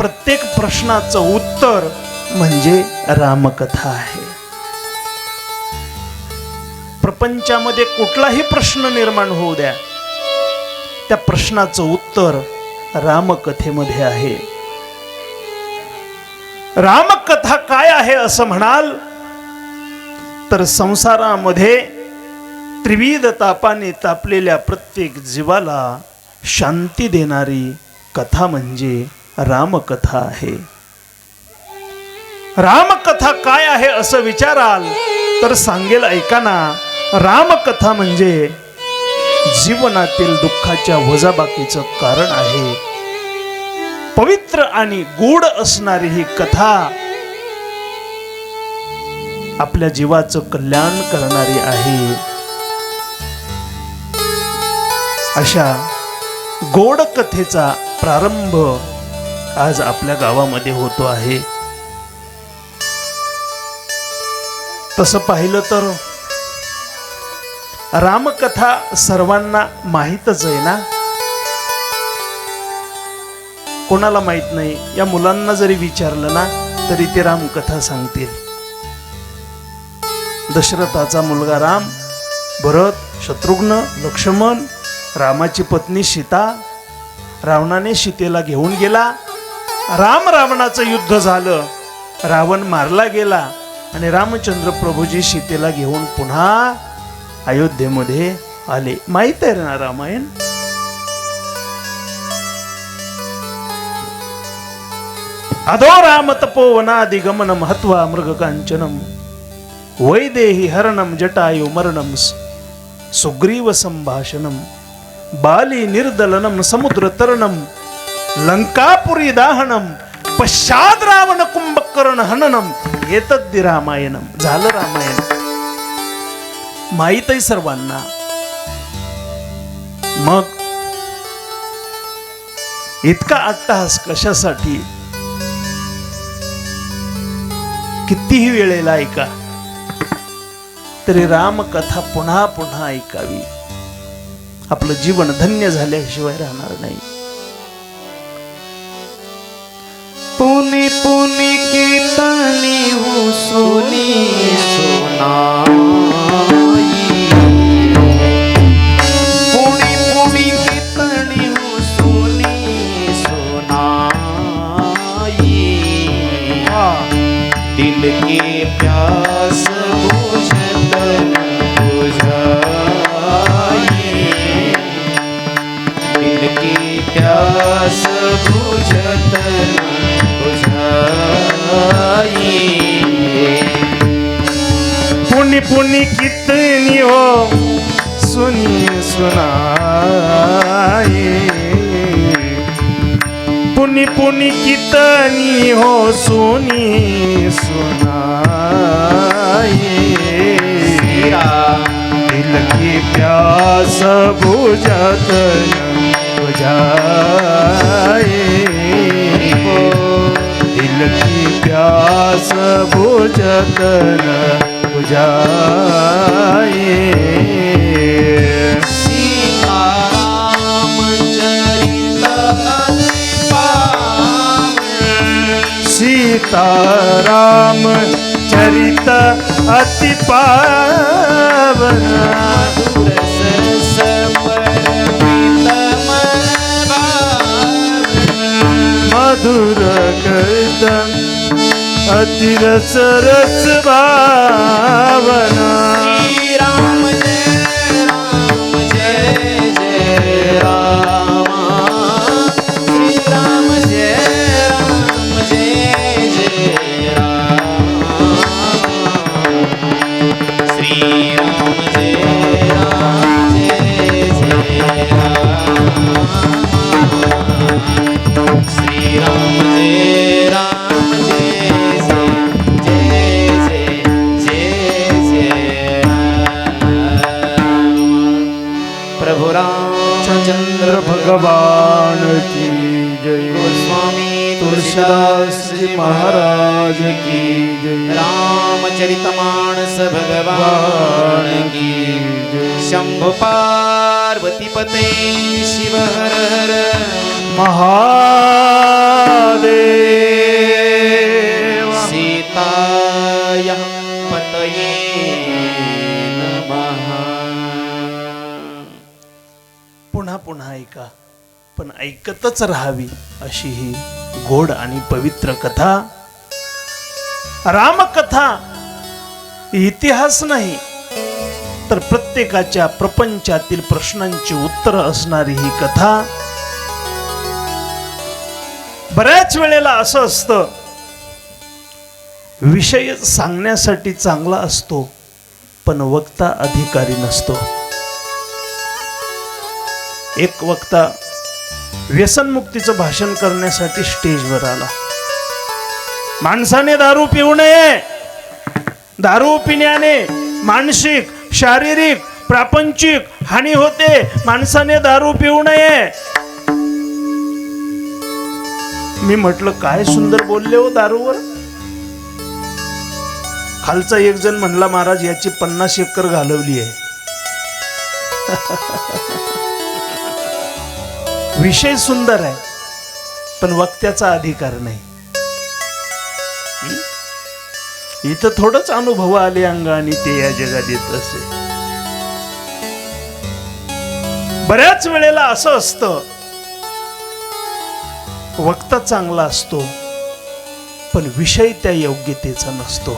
प्रत्येक प्रश्नाचं उत्तर म्हणजे रामकथा आहे. प्रपंचामध्ये कुठलाही प्रश्न निर्माण होऊ द्या, त्या प्रश्नाचं उत्तर रामकथेमध्ये आहे. रामकथा काय आहे असं म्हणाल तर संसारामध्ये त्रिविध तापाने तापलेल्या प्रत्येक जीवाला शांती देणारी कथा म्हणजे रामकथा आहे. रामकथा काय आहे असं विचाराल तर सांगेल ऐका ना, रामकथा म्हणजे जीवनातील दुःखाच्या वजाबाकीचं कारण आहे. पवित्र आणि गूढ असणारी ही कथा आपल्या जीवाचं कल्याण करणारी आहे. अशा गोड कथेचा प्रारंभ आज आपल्या गावामध्ये होतो आहे. तसं पाहिलं तर रामकथा सर्वांना माहीतच आहे ना. कोणाला माहित नाही? या मुलांना जरी विचारलं ना तरी ते रामकथा सांगतील. दशरथाचा मुलगा राम, भरत, शत्रुघ्न, लक्ष्मण, रामाची पत्नी सीता, रावणाने सीतेला घेऊन गेला, राम रावणाचं युद्ध झालं, रावण मारला गेला आणि रामचंद्र प्रभूजी सीतेला घेऊन पुन्हा अयोध्येमध्ये आले. माहित आहे ना रामायण. अधो राम तपोवनादिगमन महत्वा मृगकांचनम वैदेही हरणम जटायु मरणम सुग्रीव संभाषणम बाली निर्दलनम समुद्र तरणम लंकापुरी दाहनम पश्चात रावण कुंभकर्ण हननम एतद्दि रामायणम. झालं रामायण. माहित आहे सर्वांना. मग इतका अट्टहास कशासाठी? कितीही वेळेला ऐका तरी रामकथा पुन्हा पुन्हा ऐकावी. आपलं जीवन धन्य झाल्याशिवाय राहणार नाही. पुनि पुनि कीर्तनी हो सोनी सोनाई, पुनि पुनि कीर्तनी हो सोनी सोनाई, दिल की प्यास बुझत बुझाई, दिल की प्यास बुझत पुनि पुनि कितनी हो सुनी सुनाई, पुनि पुनि कितनी हो सुनी सुनाई, दिल की प्यास बुझत बुझाई, दिल की प्यास बुझत बुझाई. सीताराम चरित अति पावन, मधुर कीर्तन अति रस रस भावना. राम जय जय राम, श्री राम जय जय राम, श्री राम जय राम, श्री राम जय राम प्रभु रामचंद्र भगवान की जय. गोस्वामी तुलसीदास जी महाराज की जय. रामचरितमानस भगवान की जय. शंभु पार्वती पते शिव हर हर महादेव. ऐका, पण ऐकतच राहावी अशी ही गोड आणि पवित्र कथा. रामकथा इतिहास नाही, तर प्रत्येकाच्या प्रपंचातील प्रश्नांची उत्तर असणारी ही कथा. बऱ्याच वेळेला असं असतं, विषय सांगण्यासाठी चांगला असतो, पण वक्ता अधिकारी नसतो. एक वक्ता व्यसनमुक्तीचं भाषण करण्यासाठी स्टेजवर आला. माणसाने दारू पिऊ नये, दारू पिण्याने मानसिक, शारीरिक, प्रापंचिक हानी होते, माणसाने दारू पिऊ नये. मी म्हटलं काय सुंदर बोलले हो दारूवर. खालचा एक जण म्हणला, महाराज याची 50 एकर घालवली आहे. विषय सुंदर आहे, पण वक्त्याचा अधिकार नाही. इथं थोडंच अनुभव आले अंगाने, ते या जगात येत असे. बऱ्याच वेळेला असं असतं, वक्ता चांगला असतो, पण विषय त्या योग्यतेचा नसतो.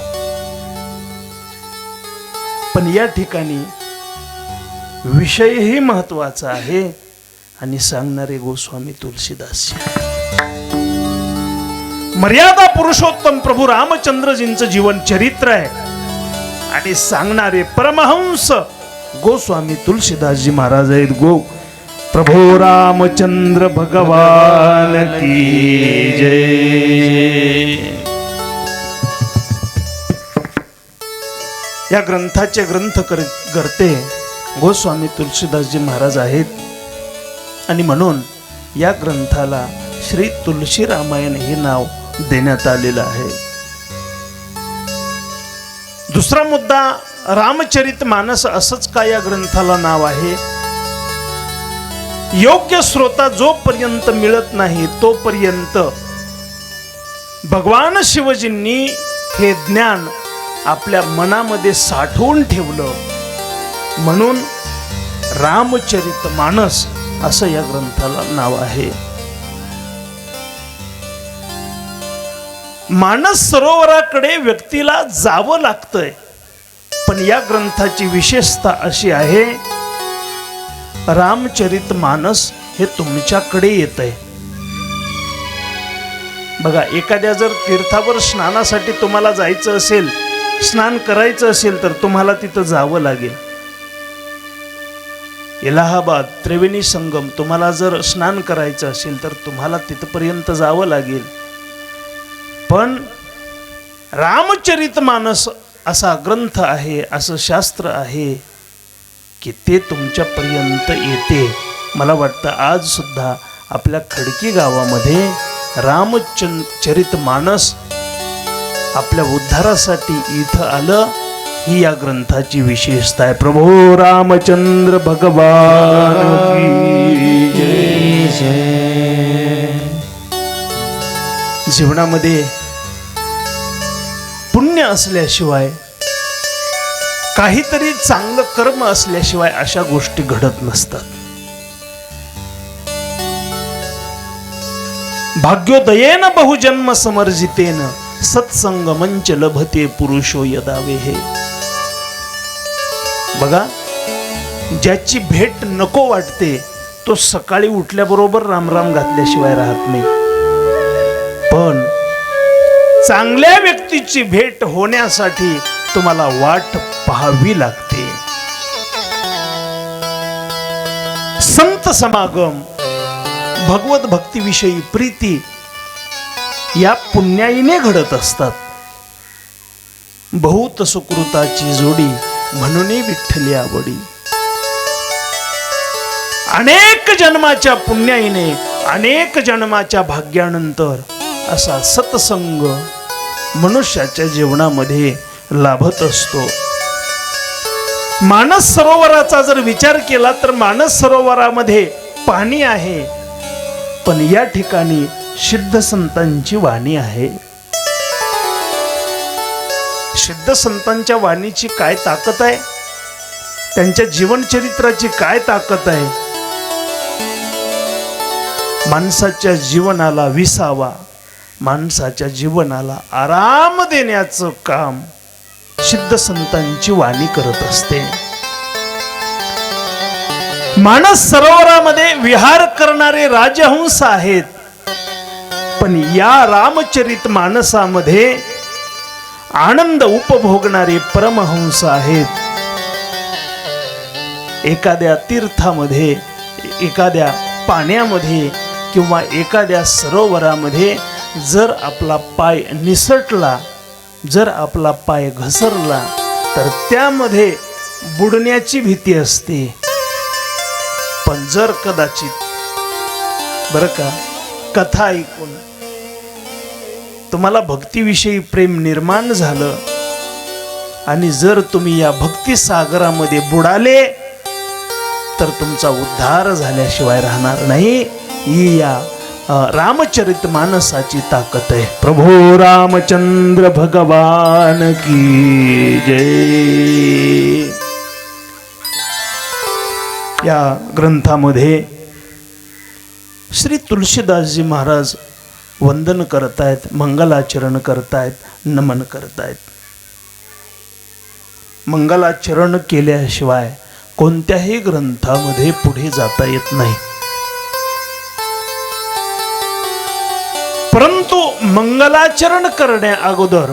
पण या ठिकाणी विषयही महत्वाचा आहे आणि सांगणारे गोस्वामी तुलसीदास. मर्यादा पुरुषोत्तम प्रभू रामचंद्रजींचं जीवन चरित्र आहे आणि सांगणारे परमहंस गोस्वामी तुलसीदासजी महाराज आहेत. गो प्रभू रामचंद्र भगवान की जय. या ग्रंथाचे ग्रंथकर्ते गोस्वामी तुलसीदासजी महाराज आहेत आणि म्हणून या ग्रंथाला श्री तुलसी रामायण हे नाव देण्यात आलेलं आहे. दुसरा मुद्दा, रामचरितमानस असंच का या ग्रंथाला नाव आहे? योग्य श्रोता जोपर्यंत मिळत नाही तोपर्यंत भगवान शिवजींनी हे ज्ञान आपल्या मनामध्ये साठवून ठेवलं, म्हणून रामचरितमानस असं या ग्रंथाला नाव आहे. मानस सरोवराकडे व्यक्तीला जावं लागतंय, पण या ग्रंथाची विशेषता अशी आहे, रामचरितमानस हे तुमच्याकडे येतंय. बघा, एखाद्या जर तीर्थावर स्नानासाठी तुम्हाला जायचं असेल, स्नान करायचं असेल, तर तुम्हाला तिथं जावं लागेल. इलाहाबाद त्रिवेणी संगम तुम्हाला जर स्नान करायचं असेल तर तुम्हाला तिथपर्यंत जावं लागेल. पण रामचरितमानस असा ग्रंथ आहे, असं शास्त्र आहे की ते तुमच्यापर्यंत येते. मला वाटतं आज सुद्धा आपल्या खडकी गावामध्ये रामचरितमानस आपल्या उद्धारासाठी इथं आलं, ही या ग्रंथाची विशेषता आहे. प्रभू रामचंद्र भगवान की जय. जीवनामध्ये पुण्य असल्याशिवाय, काहीतरी चांगलं कर्म असल्याशिवाय अशा गोष्टी घडत नसतात. भाग्योदयेन बहुजन्म समर्जितेन सत्संग मंच लभते पुरुषो यदावे. हे बघा, ज्याची भेट नको वाटते तो सकाळी उठल्याबरोबर रामराम घातल्याशिवाय राहत नाही, पण चांगल्या व्यक्तीची भेट होण्यासाठी तुम्हाला वाट पाहावी लागते. संत समागम, भगवत भक्तीविषयी प्रीती या पुण्याईने घडत असतात. बहुत सुकृताची जोडी म्हणून विठ्ठली आवडी. अनेक जन्माच्या पुण्याईने, अनेक जन्माच्या भाग्यानंतर असा सत्संग मनुष्याच्या जीवनामध्ये लाभत असतो. मानस सरोवराचा जर विचार केला तर मानस सरोवरामध्ये पाणी आहे, पण या ठिकाणी सिद्ध संतांची वाणी आहे. सिद्ध संतांच्या वाणीची काय ताकद आहे, त्यांच्या जीवनचरित्राची काय ताकद आहे. माणसाच्या जीवनाला विसावा, माणसाच्या जीवनाला आराम देण्याचं काम सिद्ध संतांची वाणी करत असते. मानस सरोवरामध्ये विहार करणारे राजहंस आहेत, पण या रामचरित मानसामध्ये आनंद उपभोगणारे परमहंस आहेत. एखाद्या तीर्थामध्ये, एखाद्या पाण्यामध्ये किंवा एखाद्या सरोवरामध्ये जर आपला पाय निसटला, जर आपला पाय घसरला तर त्यामध्ये बुडण्याची भीती असते. पण जर कदाचित बरं का कथा ऐकून तुम्हाला भक्तीविषयी प्रेम निर्माण झालं आणि जर तुम्ही या भक्ती सागरामध्ये बुडाले तर तुमचा उद्धार झाल्याशिवाय राहणार नाही. ही या रामचरित मानसाची ताकद आहे. प्रभू रामचंद्र भगवान की जय. या ग्रंथामध्ये श्री तुलसीदासजी महाराज वंदन करतायत, मंगलाचरण करतायत, नमन करतायत. मंगलाचरण केल्याशिवाय कोणत्याही ग्रंथामध्ये पुढे जाता येत नाही. परंतु मंगलाचरण करण्या अगोदर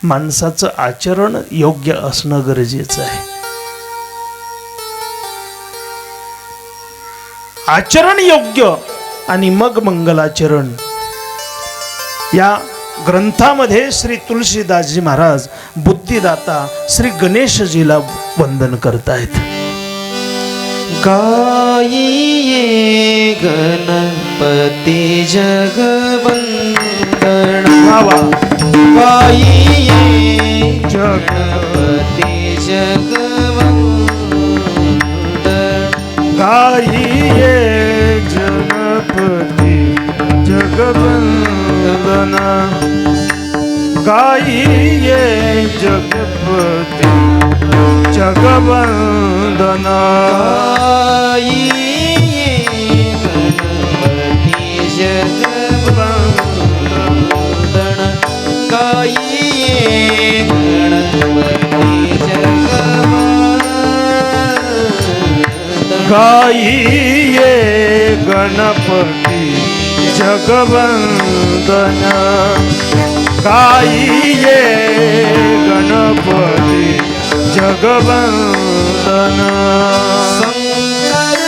माणसाचं आचरण योग्य असणं गरजेचं आहे. आचरण योग्य आणि मग मंगलाचरण. या ग्रंथामध्ये श्री तुलसीदासजी महाराज बुद्धिदाता श्री गणेशजीला वंदन करतायत. गाइए गणपति जगवंदन, गाइए गणपति जगवंदन, गाइए गणपति जगवंदन, गाइए जगपति जगवंदन, गाइए गणपति जगवंदन, गाइए गणपति जगवंदन, गाइए गणपति जगवंदन, गाइए गणपति जगवंदन. शंकर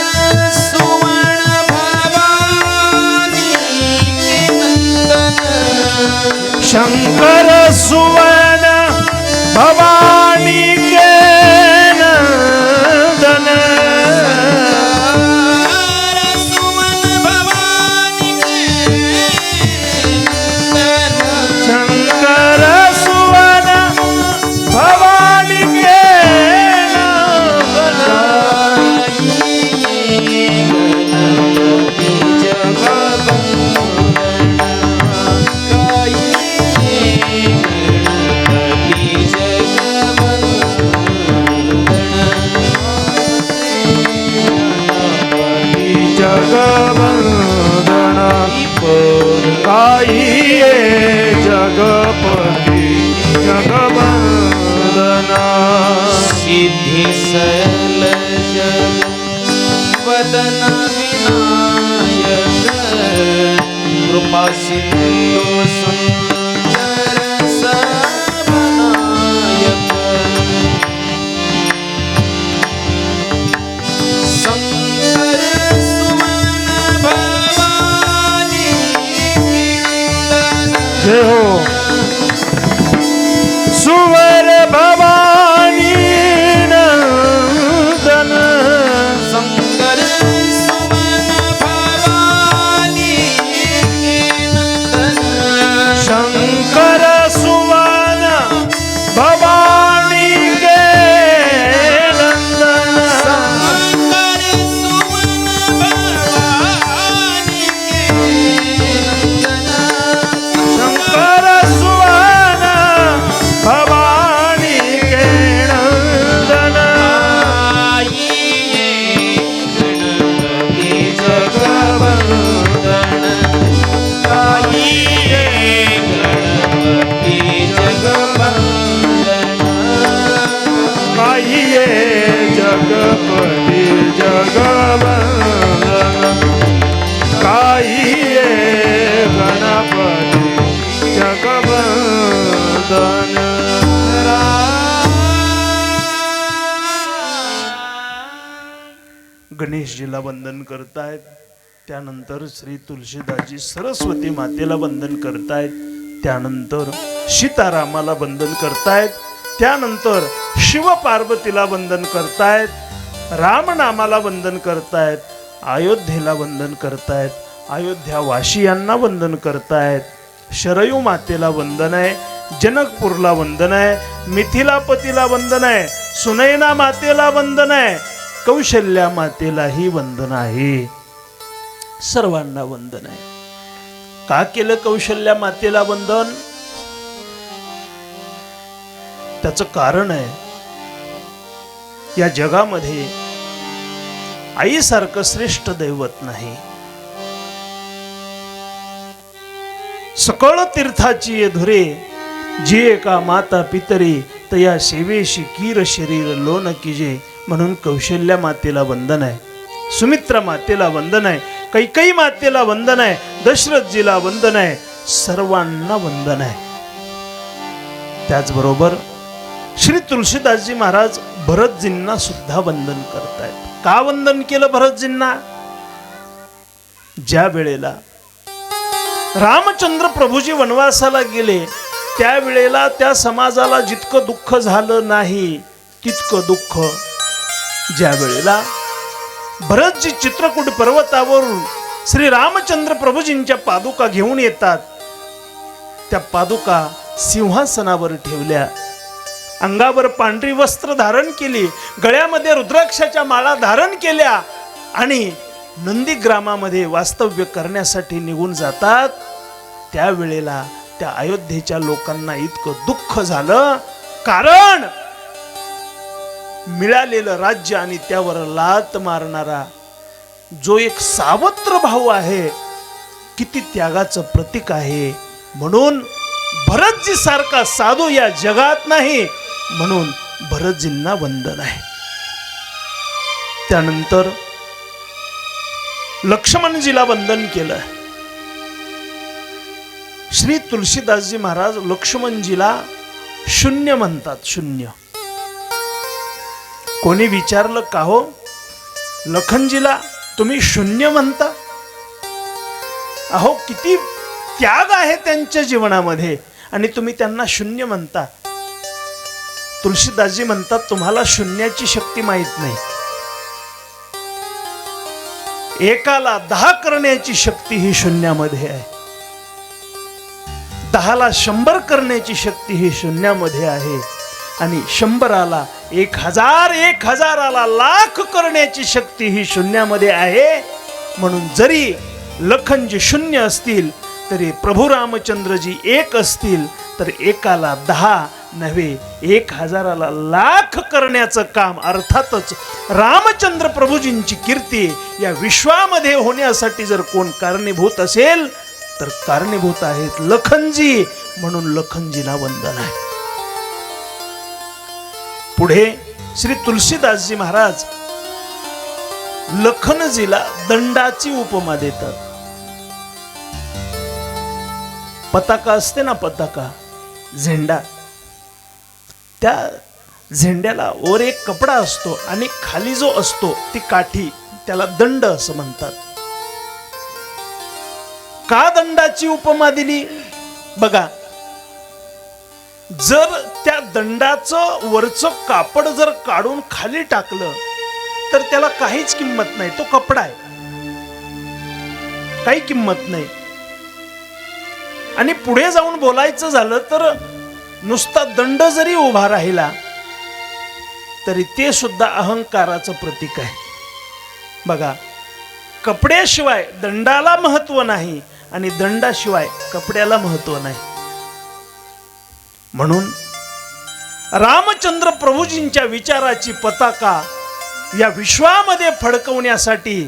सुवन भवानी के नंदन, शंकर सुवन भवानी के नंदन, सुवन भवानी के नंदन, शंकर सुवन भवानी के जगवंदन, गाइए जगपति जगवंदन. सिद्धि शैलज वदन विनायक, कृपा सिंधु सुंदर सबनायक, शंकर सुवन भवानी नंदन. जय हो. सुवर भवानी नंदन, शंकर सुवन भवानी नंदन, शंकर सुवन भवानी के नंदन, शंकर सुवन भवानी नंदन, शंकर सुवन भवानी गणेशजीला वंदन करतायत. त्यानंतर श्री तुलसीदासजी सरस्वती मातेला वंदन करतायत. त्यानंतर सीतारामाला वंदन करतायत. त्यानंतर शिव पार्वतीला वंदन करतायत. रामनामाला वंदन करतायत. अयोध्येला वंदन करतायत. अयोध्यावासियांना वंदन करतायत. शरयू मातेला वंदन आहे. जनकपूरला वंदन आहे. मिथिलापतीला वंदन आहे. सुनैना मातेला वंदन आहे. कौशल्या मातेलाही वंदन आहे. सर्वांना वंदन आहे. का केलं कौशल्या मातेला वंदन? त्याचं कारण आहे, या जगामध्ये आईसारखं श्रेष्ठ दैवत नाही. सकळ तीर्थाची ये धुरे, जी एका माता पितरी तया सेवेशी कीर शरीर लोन कीजे. म्हणून कौशल्या मातेला वंदन आहे. सुमित्रा मातेला वंदन आहे. कैकेयी मातेला वंदन आहे. दशरथजीला वंदन आहे. सर्वांना वंदन आहे. त्याचबरोबर श्री तुलसीदासजी महाराज भरतजींना सुद्धा वंदन करतायत. का वंदन केलं भरतजींना? ज्या वेळेला रामचंद्र प्रभूजी वनवासाला गेले, त्यावेळेला त्या समाजाला जितकं दुःख झालं नाही तितकं दुःख ज्या वेळेला भरतजी चित्रकूट पर्वतावरून श्री रामचंद्र प्रभूजींच्या पादुका घेऊन येतात, त्या पादुका सिंहासनावर ठेवल्या, अंगावर पांढरी वस्त्र धारण केली, गळ्यामध्ये रुद्राक्षाच्या माळा धारण केल्या आणि नंदीग्रामामध्ये वास्तव्य करण्यासाठी निघून जातात. त्यावेळेला त्या अयोध्येच्या लोकांना इतकं दुःख झालं, कारण मिळालेलं राज्य आणि त्यावर लात मारणारा जो एक सावत्र भाऊ आहे, किती त्यागाचं प्रतीक आहे. म्हणून भरतजी सारखा साधू या जगात नाही, म्हणून भरतजींना वंदन आहे. त्यानंतर लक्ष्मणजीला वंदन केलं. श्री तुलसीदासजी महाराज लक्ष्मणजीला शून्य म्हणतात. शून्य. कोणी विचारलं का हो लखनजीला तुम्ही शून्य म्हणता? अहो किती त्याग आहे त्यांच्या जीवनामध्ये आणि तुम्ही त्यांना शून्य म्हणता. तुलसीदासजी म्हणतात तुम्हाला शून्याची शक्ती माहित नाही. एकाला 10 करण्याची शक्ती ही शून्यामध्ये आहे. 10ला 100 करण्याची शक्ती ही शून्यामध्ये आहे. आणि 100ला 1000, 1000ला लाख करण्याची शक्ती ही शून्यामध्ये आहे. म्हणून जरी लखनजी शून्य असतील तरी प्रभू रामचंद्रजी 1 असतील तर एकाला 10 नव्हे 1000ला लाख करण्याचं काम, अर्थातच रामचंद्र प्रभूजींची कीर्ती या विश्वामध्ये होण्यासाठी जर कोण कारणीभूत असेल तर कारणीभूत आहेत लखनजी. म्हणून लखनजीला वंदन आहे. पुढे श्री तुलसीदासजी महाराज लखनजीला दंडाची उपमा देतात. पताका असते ना, पताका, झेंडा, त्या झेंड्याला वर एक कपडा असतो आणि खाली जो असतो ती काठी, त्याला दंड असं म्हणतात. का दंडाची उपमा दिली? बघा, जर त्या दंडाचं वरचं कापड जर काढून खाली टाकलं तर त्याला काहीच किंमत नाही. तो कपडा आहे, काही किंमत नाही. आणि पुढे जाऊन बोलायचं झालं तर नुसता दंड जरी उभा राहिला तरी ते सुद्धा अहंकाराचं प्रतीक आहे. बघा, कपड्याशिवाय दंडाला महत्व नाही आणि दंडाशिवाय कपड्याला महत्व नाही. म्हणून रामचंद्र प्रभूजींच्या विचाराची पताका या विश्वामध्ये फडकवण्यासाठी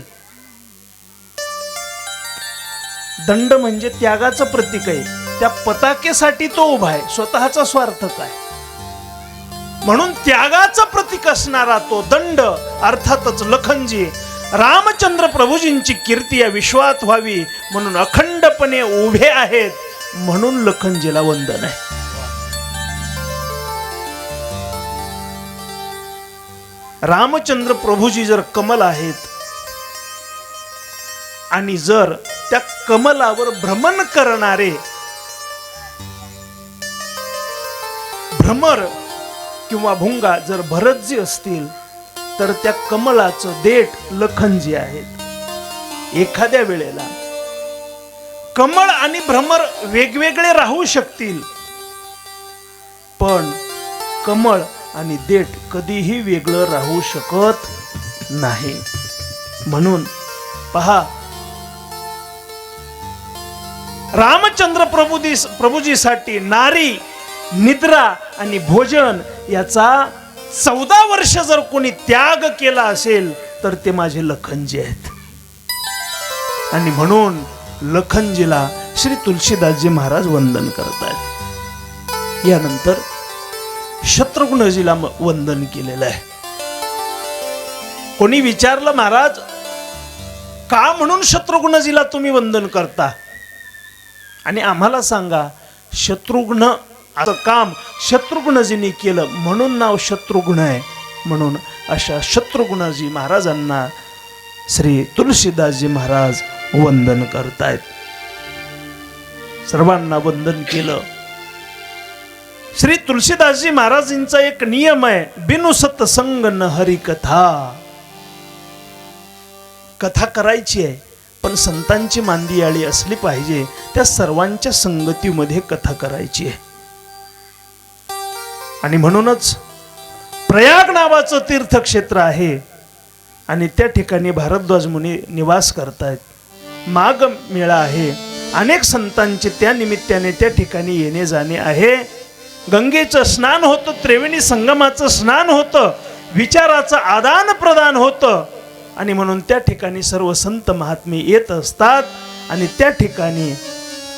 दंड म्हणजे त्यागाचं प्रतीक आहे. त्या पताकेसाठी तो उभा आहे, स्वतःचा स्वार्थ काय. म्हणून त्यागाचं प्रतीक असणारा तो दंड, अर्थातच लखनजी, रामचंद्र प्रभूजींची कीर्ती या विश्वात व्हावी म्हणून अखंडपणे उभे आहेत. म्हणून लखनजीला वंदन आहे. रामचंद्र प्रभूजी जर कमल आहेत आणि जर त्या कमलावर भ्रमण करणारे भ्रमर किंवा भुंगा जर भरतजी असतील तर त्या कमलाचं देठ लखनजी आहेत. एखाद्या वेळेला कमळ आणि भ्रमर वेगवेगळे राहू शकतील, पण कमळ आणि देठ कधीही वेगळं राहू शकत नाही. म्हणून पहा, रामचंद्र प्रभूजीसाठी नारी, निद्रा आणि भोजन याचा 14 वर्ष जर कोणी त्याग केला असेल तर ते माझे लखनजी आहेत. आणि म्हणून लखनजीला श्री तुलसीदासजी महाराज वंदन करतात. यानंतर शत्रुघ्नजीला वंदन केलेलं आहे. कोणी विचारलं, महाराज का म्हणून शत्रुघ्नजीला तुम्ही वंदन करता आणि आम्हाला सांगा. शत्रुघ्न असं काम शत्रुघ्नजींनी केलं म्हणून नाव शत्रुघ्न आहे. म्हणून अशा शत्रुघ्नजी महाराजांना श्री तुलसीदासजी महाराज वंदन करतायत. सर्वांना वंदन केलं. श्री तुलसीदासजी महाराजांचा एक नियम आहे, बिनु सत्संग न हरी कथा. कथा करायची आहे पण संतांची मांदियाळी असली पाहिजे. त्या सर्वांच्या संगतीमध्ये कथा करायची आहे. आणि म्हणूनच प्रयाग नावाचं तीर्थक्षेत्र आहे आणि त्या ठिकाणी भारद्वाज मुनी निवास करतायत. माघ मेळा आहे. अनेक संतांचे त्या निमित्ताने त्या ठिकाणी येणे जाणे आहे. गंगेचं स्नान होतं, त्रिवेणी संगमाचं स्नान होतं, विचाराचं आदान प्रदान होतं. आणि म्हणून त्या ठिकाणी सर्व संत महात्मे येत असतात. आणि त्या ठिकाणी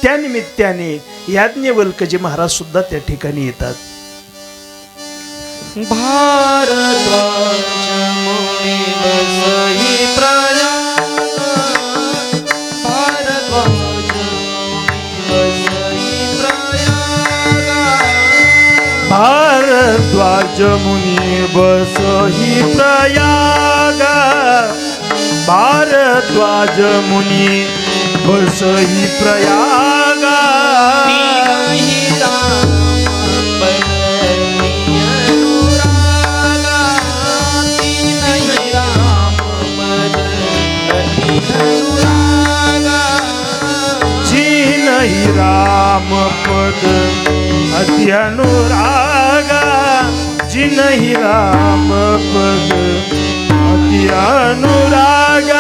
त्या निमित्ताने याज्ञवल्क्यजी महाराज सुद्धा त्या ठिकाणी येतात. भारद्वाज मुनी बसहि प्रयाग, भारद्वाज मुनि बसहि प्रयाग, भारद्वाज मुनी बसहि प्रयाग, भारद्वाज मुनी बसहि प्रयाग. तिनहि राम बदनी अनुराग, तिनहि राम बदनी अनुराग, जिनहि राम पद अति अनुराग, जिनहि राम पद अति अनुराग.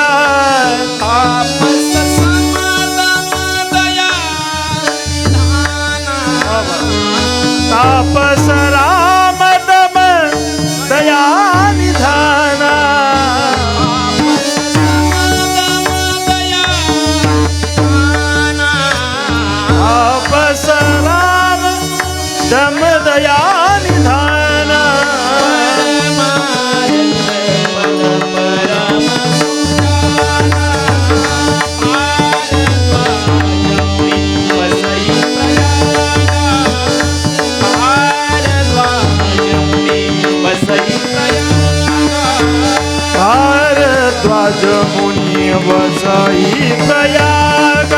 तापस समादम दया निधाना, तापस राम दम दया निधाना, समादम दया निधाना, तापस राम दम दया निधाना. भारद्वाज मुनि बसहि प्रयाग,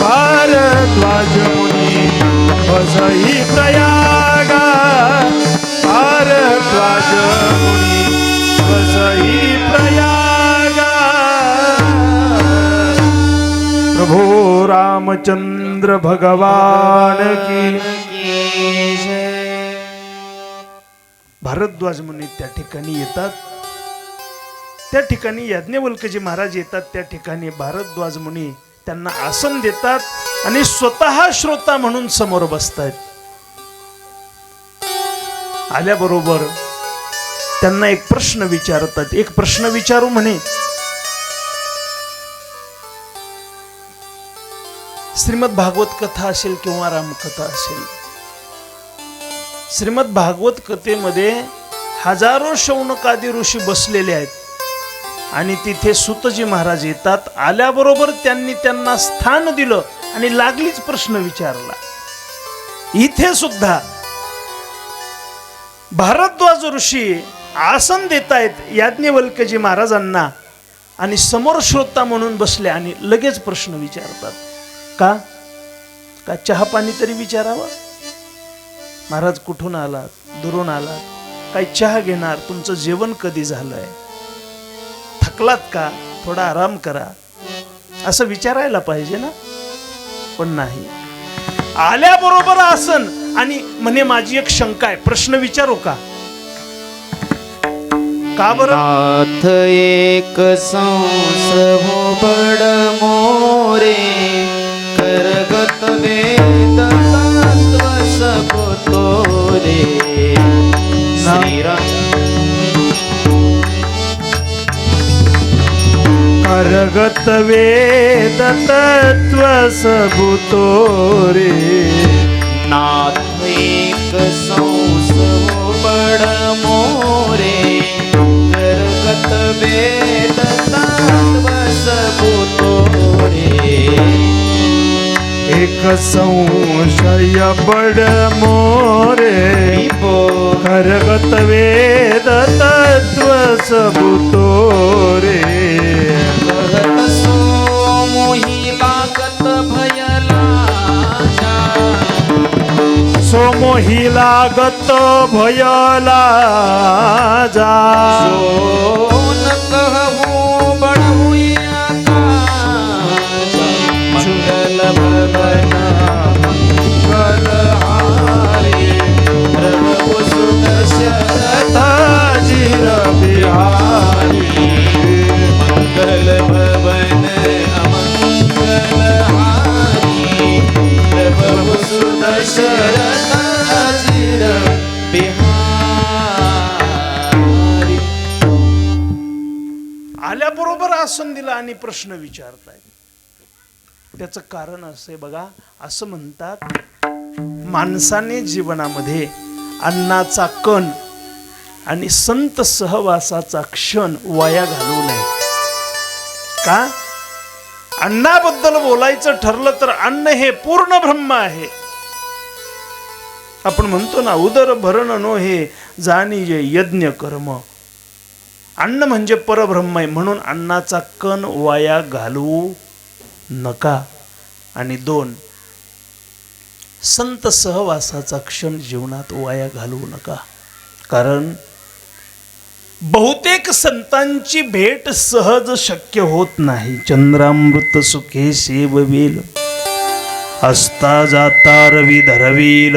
भारद्वाज मुनि बसहि प्रयाग, भारद्वाज मुनि बसहि प्रयाग. प्रभु रामचंद्र भगवान की. भारद्वाज मुनी त्या ठिकाणी येतात. त्या ठिकाणी याज्ञवल्क्यजी महाराज येतात. त्या ठिकाणी भारद्वाज मुनी त्यांना आसन देतात आणि स्वतः श्रोता म्हणून समोर बसतायत. आल्याबरोबर त्यांना एक प्रश्न विचारतात. एक प्रश्न विचारू म्हणे. श्रीमद भागवत कथा असेल किंवा रामकथा असेल, श्रीमद भागवत कथेमध्ये हजारो शौनकादी ऋषी बसलेले आहेत आणि तिथे सूतजी महाराज येतात. आल्याबरोबर त्यांनी त्यांना स्थान दिलं आणि लागलीच प्रश्न विचारला. इथे सुद्धा भारद्वाज ऋषी आसन देतायत याज्ञवल्क्यजी महाराजांना आणि समोर श्रोता म्हणून बसले आणि लगेच प्रश्न विचारतात. का का चहा पाणी तरी विचारावं. महाराज कुठून आलात, दुरून आलात, काय चहा घेणार, तुमचं जेवण कधी झालंय, थकलात का, थोडा आराम करा, असं विचारायला पाहिजे ना. पण नाही, आल्याबरोबर आसन आणि म्हणे माझी एक शंका आहे, प्रश्न विचारू का. का बरं. नाथ एक संसहो बड मोरे करगत वेद तत्व सब तोरे श्रीराम करगत वेद तत्व सबुतो रे. नाथ एक संसहो बड मोरे करगत वेद तत्व सब तोरे एक संशय बड मोरे करगत वेद तत्व सबुतो रे. कहत सो मोही लागत भयला सो मोही लागत भयला जा. सोन कहू बढुया मंगल भवन मंगल हारी प्रभु सुत शरद जिर बिहारी. मंगल भवन अमंगल हारी प्रभु सुत शरद जिर बिहारी. आल्याबरोबर आसन दिलं आणि प्रश्न विचारताय. त्याचं कारण असं आहे बघा. असं म्हणतात माणसाने जीवनामध्ये अन्नाचा कण आणि संत सहवासाचा क्षण वाया घालवू नये. का. अन्नाबद्दल बोलायचं ठरलं तर अन्न हे पूर्ण ब्रह्म आहे. आपण म्हणतो ना उदर भरण नो हे जाणी जे यज्ञ कर्म. अन्न म्हणजे परब्रह्म आहे, म्हणून अन्नाचा कण वाया घालवू नका. आणि 2, संत सहवासाचा क्षण जीवनात वाया घालवू नका. कारण बहुतेक संतांची भेट सहज शक्य होत नाही. चंद्रामृत सुखे सेववेल असता जाता रवी धरवेल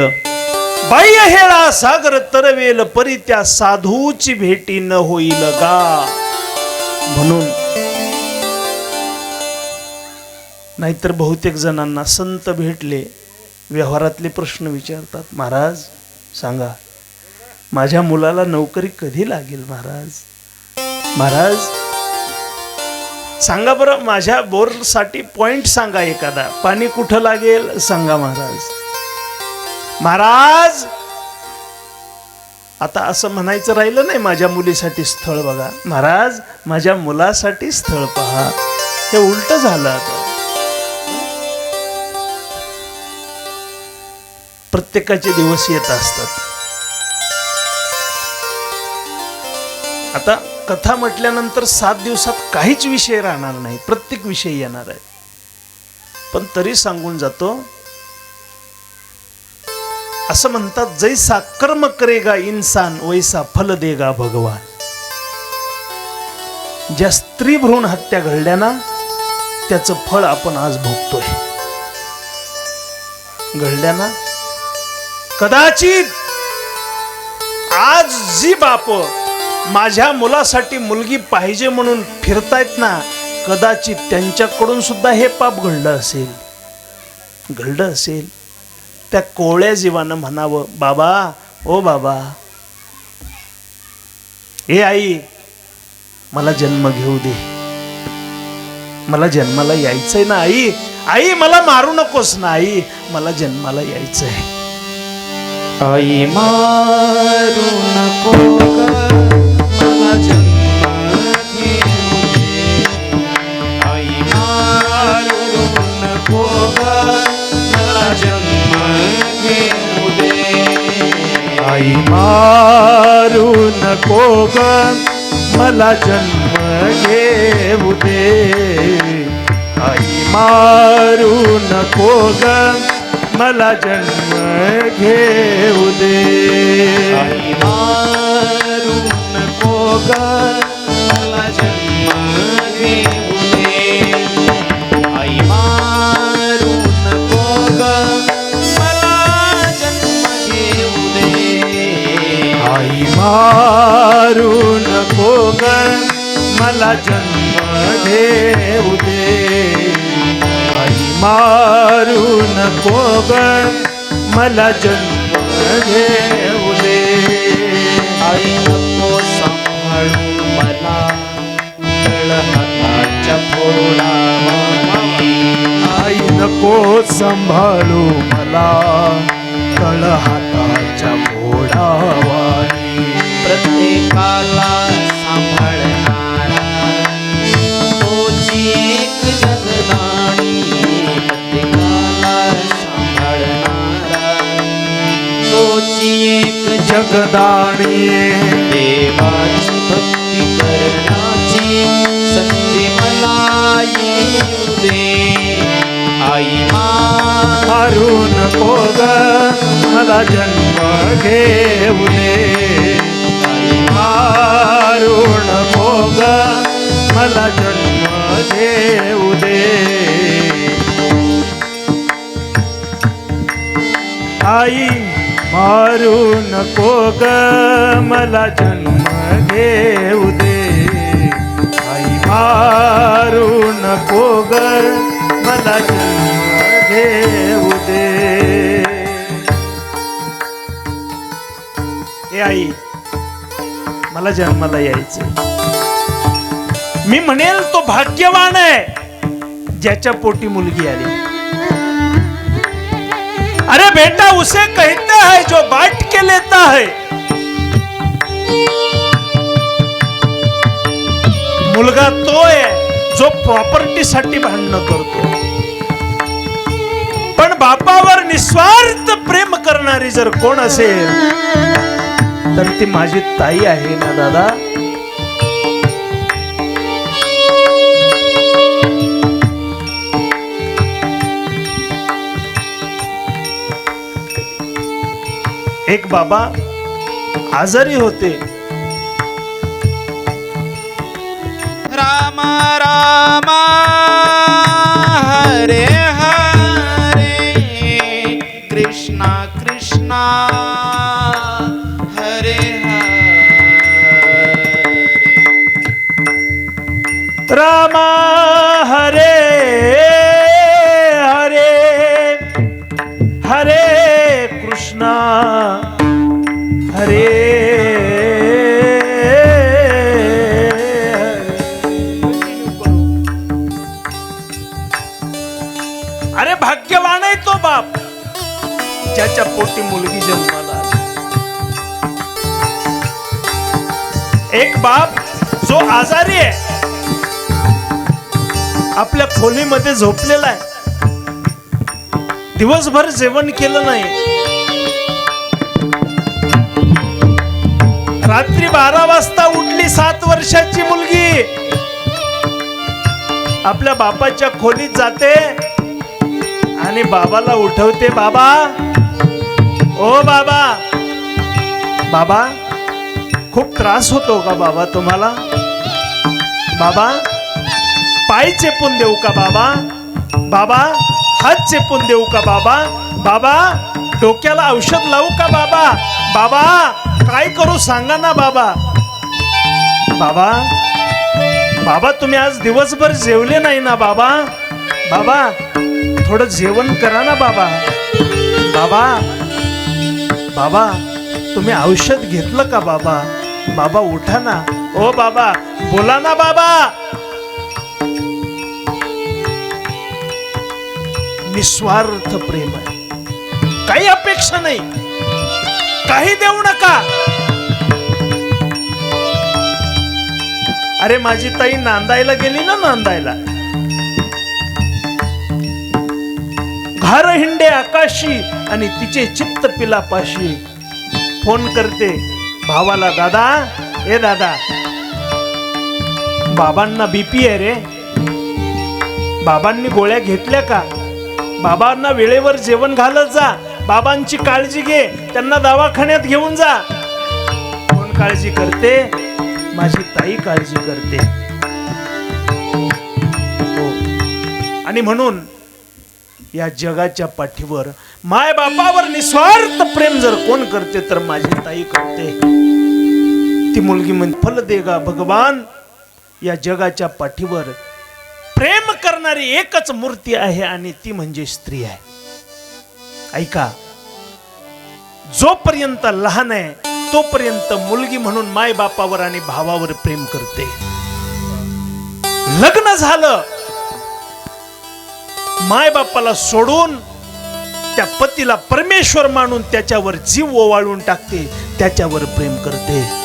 बाह्य हेळा सागर तरवेल परी त्या साधूची भेटी न होईल गा. म्हणून नाहीतर बहुतेक जणांना संत भेटले व्यवहारातले प्रश्न विचारतात. महाराज सांगा माझ्या मुलाला नोकरी कधी लागेल. महाराज सांगा बरं माझ्या बोरसाठी पॉइंट सांगा एखादा. पाणी कुठं लागेल सांगा महाराज. आता असं म्हणायचं राहिलं नाही माझ्या मुलीसाठी स्थळ बघा. महाराज माझ्या मुलासाठी स्थळ पहा. हे उलट झालं. आता प्रत्येकाचे दिवस येत असतात. आता कथा म्हटल्यानंतर 7 दिवसात काहीच विषय राहणार नाही, प्रत्येक विषय येणार आहे. पण तरी सांगून जातो. असं म्हणतात जैसा कर्म करेगा इंसान वैसा फल देगा भगवान. ज्या स्त्री भ्रूण हत्या घडल्या ना त्याचं फळ आपण आज भोगतोय. घडल्या ना. कदाचित आज जी बाप माझ्या मुलासाठी मुलगी पाहिजे म्हणून फिरतायत ना, कदाचित त्यांच्याकडून सुद्धा हे पाप घडलं असेल. त्या कोवळ्या जीवानं म्हणावं बाबा ओ बाबा हे आई मला जन्म घेऊ दे. मला जन्माला यायचंय ना आई. आई मला मारू नकोस ना आई. मला जन्माला यायचंय. आई मारू नको मला जन्म घेऊ दे. आई मारू नको मला जन्म घेऊ दे. आई मारू नको ग मला जन्म घेऊ घेऊ दे. आई मारू नको ग मला जन्म घेऊ दे. आई मारू नको ग मला जन्म घेऊ दे. आई मारू नको ग मला जन्म घेऊ दे. आई मारू नको ग मला जन्म घेऊ दे. आई मारू नको ग मला जन्म घेऊ दे. आई नको सांभाळू मला तळहाताच्या फोडावानी. आई नको सांभाळू मला तळ हाताच्या फोडावानी. प्रत्येकाला सांभाळणारा तोची एक जगदाणी. प्रत्येकाला सांभाळणारा तोची एक जगदाणी. देवाची भक्ती करण्याची संधी मला येऊ दे. आई मारू नको ग मला जन्म घेऊ दे. आई मारू नको ग मला जन्म घेऊ दे. आई मारू नको ग मला जन्म घेऊ दे. आई मारू नको ग मला जन्म घेऊ दे. हे आई मला जन्माला यायचं. मी म्हणेल तो भाग्यवान आहे ज्याच्या पोटी मुलगी आली. अरे बेटा उसे कहते हैं जो बांट के लेता है. मुलगा तो आहे जो प्रॉपर्टी साठी भांडणं करतो. पण बापावर निस्वार्थ प्रेम करणारी जर कोण असेल तर ती माझी ताई आहे ना दादा. एक बाबा आजारी होते. राम राम हरे हरे कृष्णा कृष्णा हरे हरे. राम हरे हरे हरे कृष्णा हरे अरे भाग्यवान आहे तो बाप ज्याच्या पोटी मुलगी जन्माला आली. एक बाप जो आजारी आहे, आपल्या खोलीमध्ये झोपलेला आहे, दिवसभर जेवण केलं नाही, रात्री 12 वाजता उठली 7 वर्षाची मुलगी, आपल्या बापाच्या खोलीत जाते आणि बाबाला उठवते. बाबा, ओ बाबा, बाबा खूप त्रास होतो का बाबा तुम्हाला? बाबा पाय चेपून देऊ का बाबा? बाबा हात चेपून देऊ का बाबा? बाबा डोक्याला औषध लावू का बाबा? बाबा काय करू सांगा ना बाबा? बाबा, बाबा तुम्ही आज दिवसभर जेवले नाही ना बाबा? बाबा थोडं जेवण करा ना बाबा? बाबा, बाबा तुम्ही औषध घेतलं का बाबा? बाबा उठा ना. ओ बाबा बोला ना बाबा. निस्वार्थ प्रेम आहे, काही अपेक्षा नाही, काही देऊ नका. अरे माझी ताई नांदायला गेली ना, नांदायला घार हिंडे आकाशी आणि तिचे चित्त पिलापाशी. फोन करते भावाला, दादा, ए दादा बाबांना बीपी आहे रे, बाबांनी गोळ्या घेतल्या का? बाबांना वेळेवर जेवण घालत जा, बाबांची काळजी घे, त्यांना दवाखान्यात घेऊन जा. कोण काळजी करते? माझी ताई काळजी करते. हो. आणि म्हणून या जगाच्या पाठीवर माय बापावर निस्वार्थ प्रेम जर कोण करते तर माझी ताई करते. ती मुलगी म्हणते फल देगा भगवान. या जगाच्या पाठीवर प्रेम करणारी एकच मूर्ती आहे आणि ती म्हणजे स्त्री आहे. ऐका, जोपर्यंत लहान आहे तोपर्यंत मुलगी म्हणून माय बापावर आणि भावावर प्रेम करते. लग्न झालं, माय बापाला सोडून त्या पतीला परमेश्वर मानून त्याच्यावर जीव ओवाळून टाकते, त्याच्यावर प्रेम करते.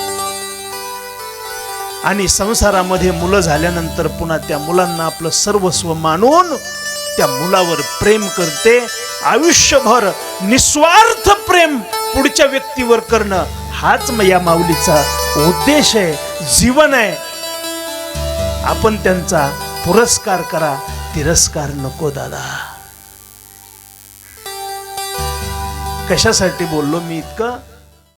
आणि संसारामध्ये मुलं झाल्यानंतर पुन्हा त्या मुलांना आपलं सर्वस्व मानून त्या मुलावर प्रेम करते. आयुष्यभर निस्वार्थ प्रेम पुढच्या व्यक्तीवर करणं हाच या माऊलीचा उद्देश आहे, जीवन आहे. आपण त्यांचा पुरस्कार करा, तिरस्कार नको दादा. कशासाठी बोललो मी इतकं?